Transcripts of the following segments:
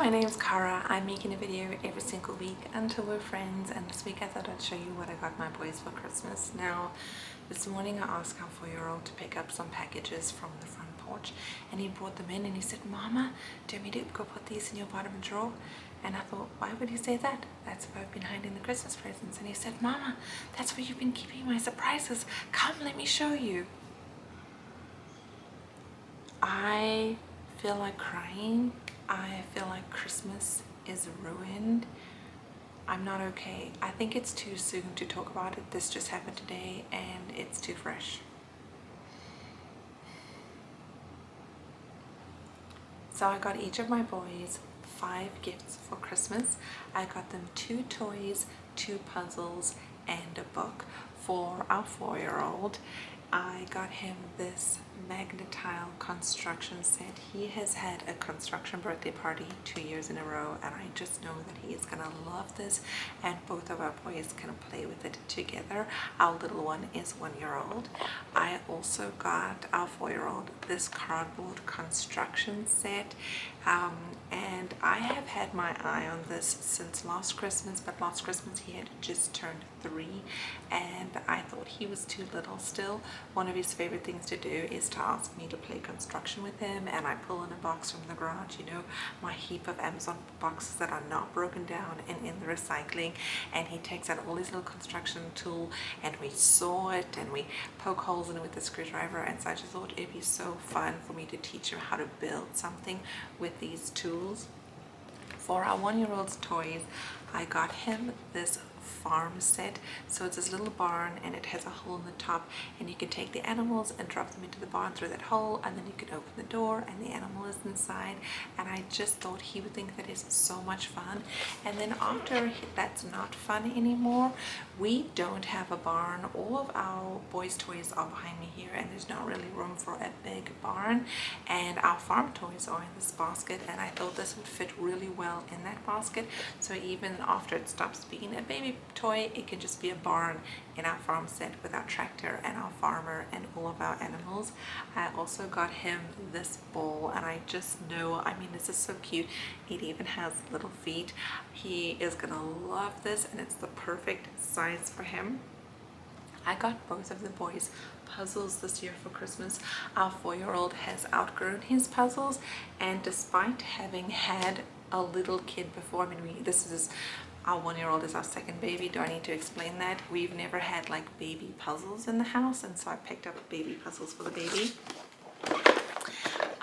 my name's Cara. I'm making a video every single week until we're friends, and this week I thought I'd show you what I got my boys for Christmas. Now, this morning I asked our 4-year-old to pick up some packages from the front porch, and he brought them in and he said, "Mama, do you want me to go put these in your bottom drawer?" And I thought, why would he say that? That's where I've been hiding the Christmas presents. And he said, "Mama, that's where you've been keeping my surprises. Come, let me show you." I feel like crying. I feel like Christmas is ruined. I'm not okay. I think it's too soon to talk about it. This just happened today and it's too fresh. So I got each of my boys 5 gifts for Christmas. I got them 2 toys, 2 puzzles, and a book. For our 4-year-old, I got him this magnetile construction set. He has had a construction birthday party 2 years in a row, and I just know that he is gonna love this, and both of our boys can play with it together. Our little one is 1-year-old. I also got our 4-year-old this cardboard construction set, and I have had my eye on this since last Christmas, but last Christmas he had just turned 3 and I thought he was too little still. One of his favorite things to do is to ask me to play construction with him, and I pull in a box from the garage, you know, my heap of Amazon boxes that are not broken down and in the recycling, and he takes out all his little construction tool and we saw it and we poke holes in it with the screwdriver. And so I just thought it'd be so fun for me to teach him how to build something with these tools. For our 1-year-old's toys, I got him this farm set. So it's this little barn and it has a hole in the top, and you can take the animals and drop them into the barn through that hole, and then you can open the door and the animal is inside. And I just thought he would think that is so much fun. And then after that's not fun anymore, we don't have a barn. All of our boys' toys are behind me here, and there's not really room for a big barn, and our farm toys are in this basket, and I thought this would fit really well in that basket. So even after it stops being a baby toy, it can just be a barn in our farm set with our tractor and our farmer and all of our animals. I also got him this ball, and I just know, I mean, this is so cute. It even has little feet. He is gonna love this, and it's the perfect size for him. I got both of the boys puzzles this year for Christmas. Our 4-year-old has outgrown his puzzles, and despite having had a little kid before, I mean, our 1-year-old is our second baby. Do I need to explain that? We've never had like baby puzzles in the house, and so I picked up baby puzzles for the baby.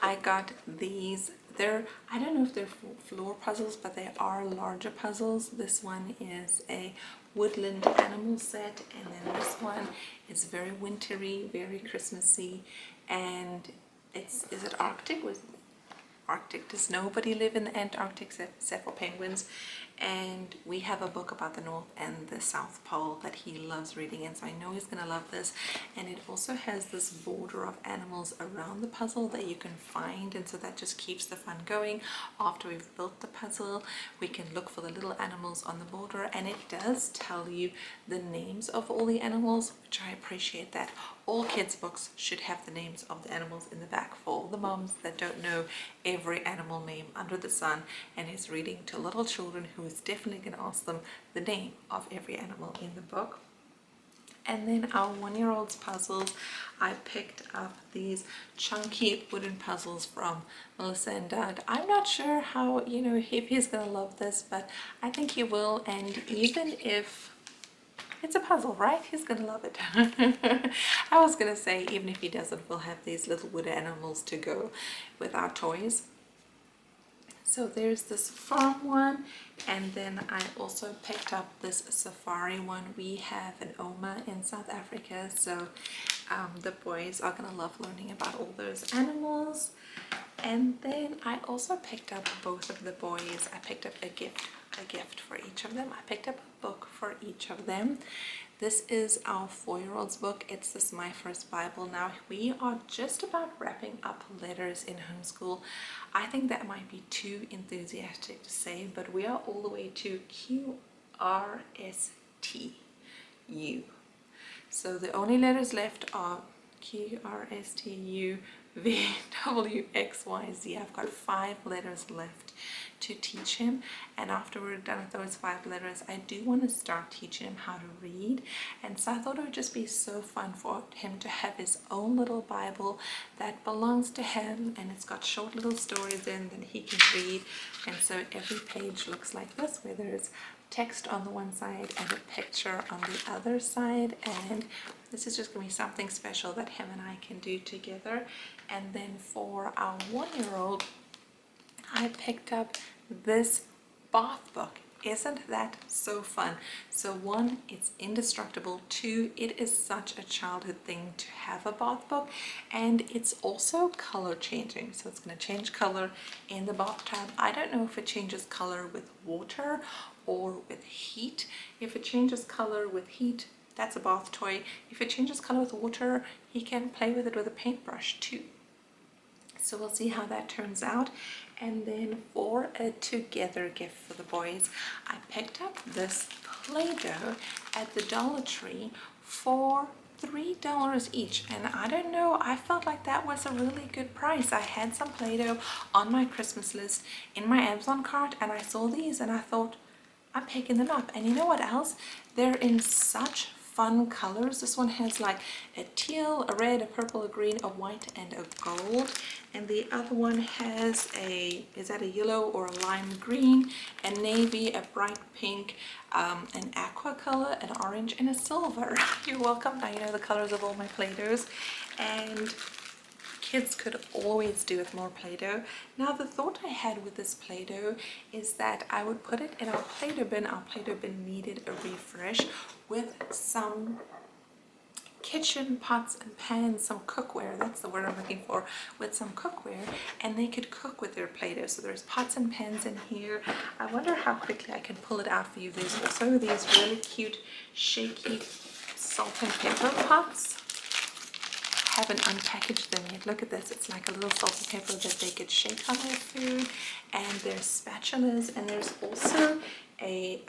I got these. I don't know if they're floor puzzles, but they are larger puzzles. This one is a woodland animal set, and then this one is very wintry, very Christmassy, and is it Arctic? Arctic. Does nobody live in the Antarctic except for penguins? And we have a book about the North and the South Pole that he loves reading, and so I know he's gonna love this. And it also has this border of animals around the puzzle that you can find, and so that just keeps the fun going. After we've built the puzzle, we can look for the little animals on the border, and it does tell you the names of all the animals, which I appreciate that. All kids' books should have the names of the animals in the back for all the moms that don't know every animal name under the sun and is reading to little children, who is definitely going to ask them the name of every animal in the book. And then our 1-year-old's puzzles, I picked up these chunky wooden puzzles from Melissa and Dad. I'm not sure how, you know, if he's going to love this, but I think he will. And even if it's a puzzle, right? He's gonna love it. I was gonna say, even if he doesn't, we'll have these little wood animals to go with our toys. So there's this farm one, and then I also picked up this safari one. We have an Oma in South Africa, so the boys are gonna love learning about all those animals. And then I also picked up both of the boys. I picked up a gift for each of them. I picked up a book for each of them. This is our 4-year-old's book. It's this My First Bible. Now we are just about wrapping up letters in homeschool. I think that might be too enthusiastic to say, but we are all the way to QRSTU. So the only letters left are QRSTU, VWXYZ. I've got 5 letters left to teach him, and after we're done with those 5 letters, I do want to start teaching him how to read. And so I thought it would just be so fun for him to have his own little Bible that belongs to him, and it's got short little stories in that he can read. And so every page looks like this, where there's text on the one side and a picture on the other side, and this is just going to be something special that him and I can do together. And then for our 1-year-old, I picked up this bath book. Isn't that so fun? So 1, it's indestructible. 2, it is such a childhood thing to have a bath book, and it's also color changing. So it's going to change color in the bathtub. I don't know if it changes color with water or with heat. If it changes color with heat, that's a bath toy. If it changes color with water, he can play with it with a paintbrush too. So we'll see how that turns out. And then for a together gift for the boys, I picked up this Play-Doh at the Dollar Tree for $3 each. And I don't know, I felt like that was a really good price. I had some Play-Doh on my Christmas list in my Amazon cart, and I saw these and I thought, I'm picking them up. And you know what else? They're in such fun colors. This one has like a teal, a red, a purple, a green, a white, and a gold. And the other one has is that a yellow or a lime green, a navy, a bright pink, an aqua color, an orange, and a silver. You're welcome. Now you know the colors of all my Play-Dohs. And kids could always do with more Play-Doh. Now the thought I had with this Play-Doh is that I would put it in our Play-Doh bin. Our Play-Doh bin needed a refresh with some kitchen pots and pans, some cookware, that's the word I'm looking for, with some cookware, and they could cook with their Play-Doh. So there's pots and pans in here. I wonder how quickly I can pull it out for you. There's also these really cute shaky salt and pepper pots. Haven't unpackaged them yet. Look at this. It's like a little salt and pepper that they could shake on their food. And there's spatulas, and there's also a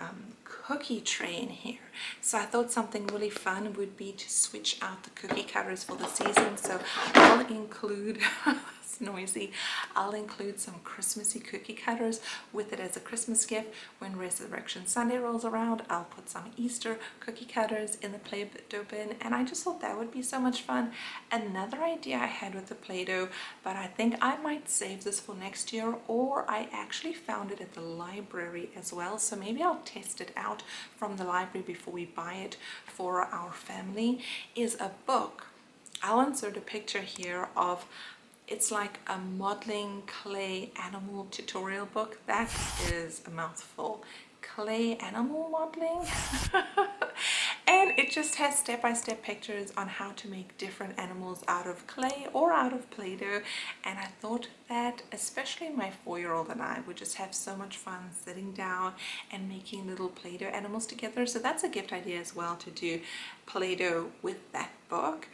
cookie tray in here. So I thought something really fun would be to switch out the cookie cutters for the season. So I'll include it's noisy. I'll include some Christmassy cookie cutters with it as a Christmas gift. When Resurrection Sunday rolls around, I'll put some Easter cookie cutters in the Play-Doh bin, and I just thought that would be so much fun. Another idea I had with the Play-Doh, but I think I might save this for next year, or I actually found it at the library as well, so maybe I'll test it out from the library before we buy it for our family, is a book. I'll insert a picture here of, it's like a modeling clay animal tutorial book. That is a mouthful. Clay animal modeling. And it just has step-by-step pictures on how to make different animals out of clay or out of Play-Doh. And I thought that especially my 4-year-old and I would just have so much fun sitting down and making little Play-Doh animals together. So that's a gift idea as well, to do Play-Doh with that book.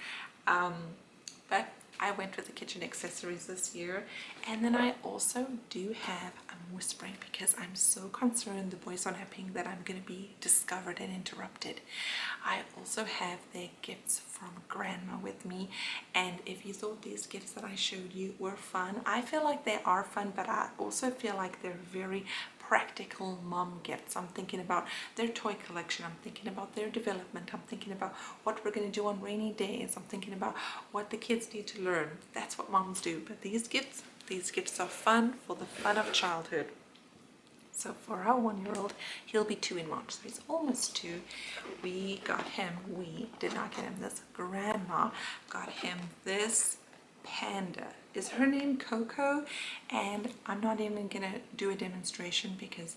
But I went with the kitchen accessories this year. And then I also do have, I'm whispering because I'm so concerned the boys are napping that I'm going to be discovered and interrupted. I also have their gifts from Grandma with me. And if you thought these gifts that I showed you were fun, I feel like they are fun, but I also feel like they're very practical mom gifts. I'm thinking about their toy collection, I'm thinking about their development, I'm thinking about what we're going to do on rainy days, I'm thinking about what the kids need to learn. That's what moms do. But these gifts are fun for the fun of childhood. So for our 1-year-old, he'll be 2 in March, so he's almost 2. We did not get him this. Grandma got him this panda. Is her name Coco? And I'm not even gonna do a demonstration because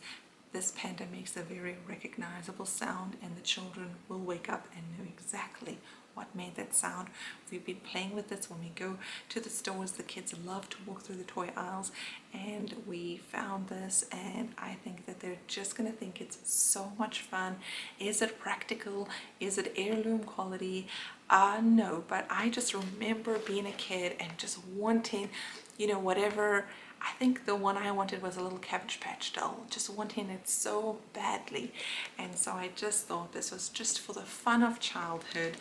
this panda makes a very recognizable sound, and the children will wake up and know exactly what made that sound. We've been playing with this when we go to the stores. The kids love to walk through the toy aisles, and we found this, and I think that they're just gonna think it's so much fun. Is it practical? Is it heirloom quality? No, but I just remember being a kid and just wanting, you know, whatever. I think the one I wanted was a little Cabbage Patch doll, just wanting it so badly. And so I just thought this was just for the fun of childhood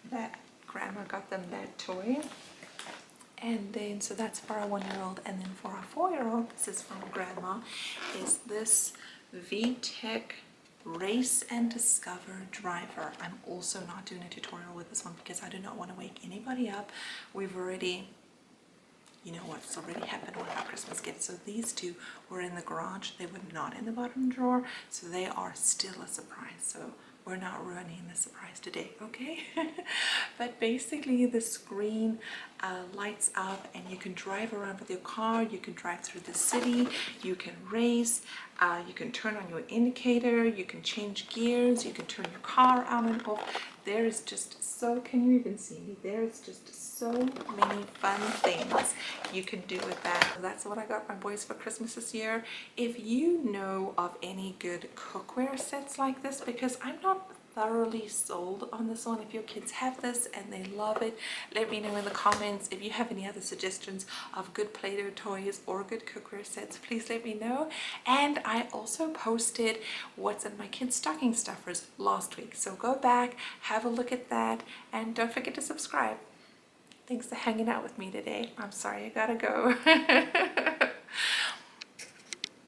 that Grandma got them that toy. And then, so that's for our 1-year-old. And then for our 4-year-old, this is from Grandma, is this VTech Race and Discover Driver. I'm also not doing a tutorial with this one because I do not want to wake anybody up. We've already, you know what's already happened with our Christmas gifts. So these two were in the garage. They were not in the bottom drawer. So they are still a surprise. So we're not ruining the surprise today, okay? But basically the screen lights up and you can drive around with your car, you can drive through the city, you can race, you can turn on your indicator, you can change gears, you can turn your car on and off. There is just so, can you even see me? There's just so many fun things you can do with that. That's what I got my boys for Christmas this year. If you know of any good cookware sets like this, because I'm not thoroughly sold on this one. If your kids have this and they love it, let me know in the comments. If you have any other suggestions of good Play-Doh toys or good cookware sets, please let me know. And I also posted what's in my kids' stocking stuffers last week, so go back, have a look at that, and don't forget to subscribe. Thanks for hanging out with me today. I'm sorry I gotta go.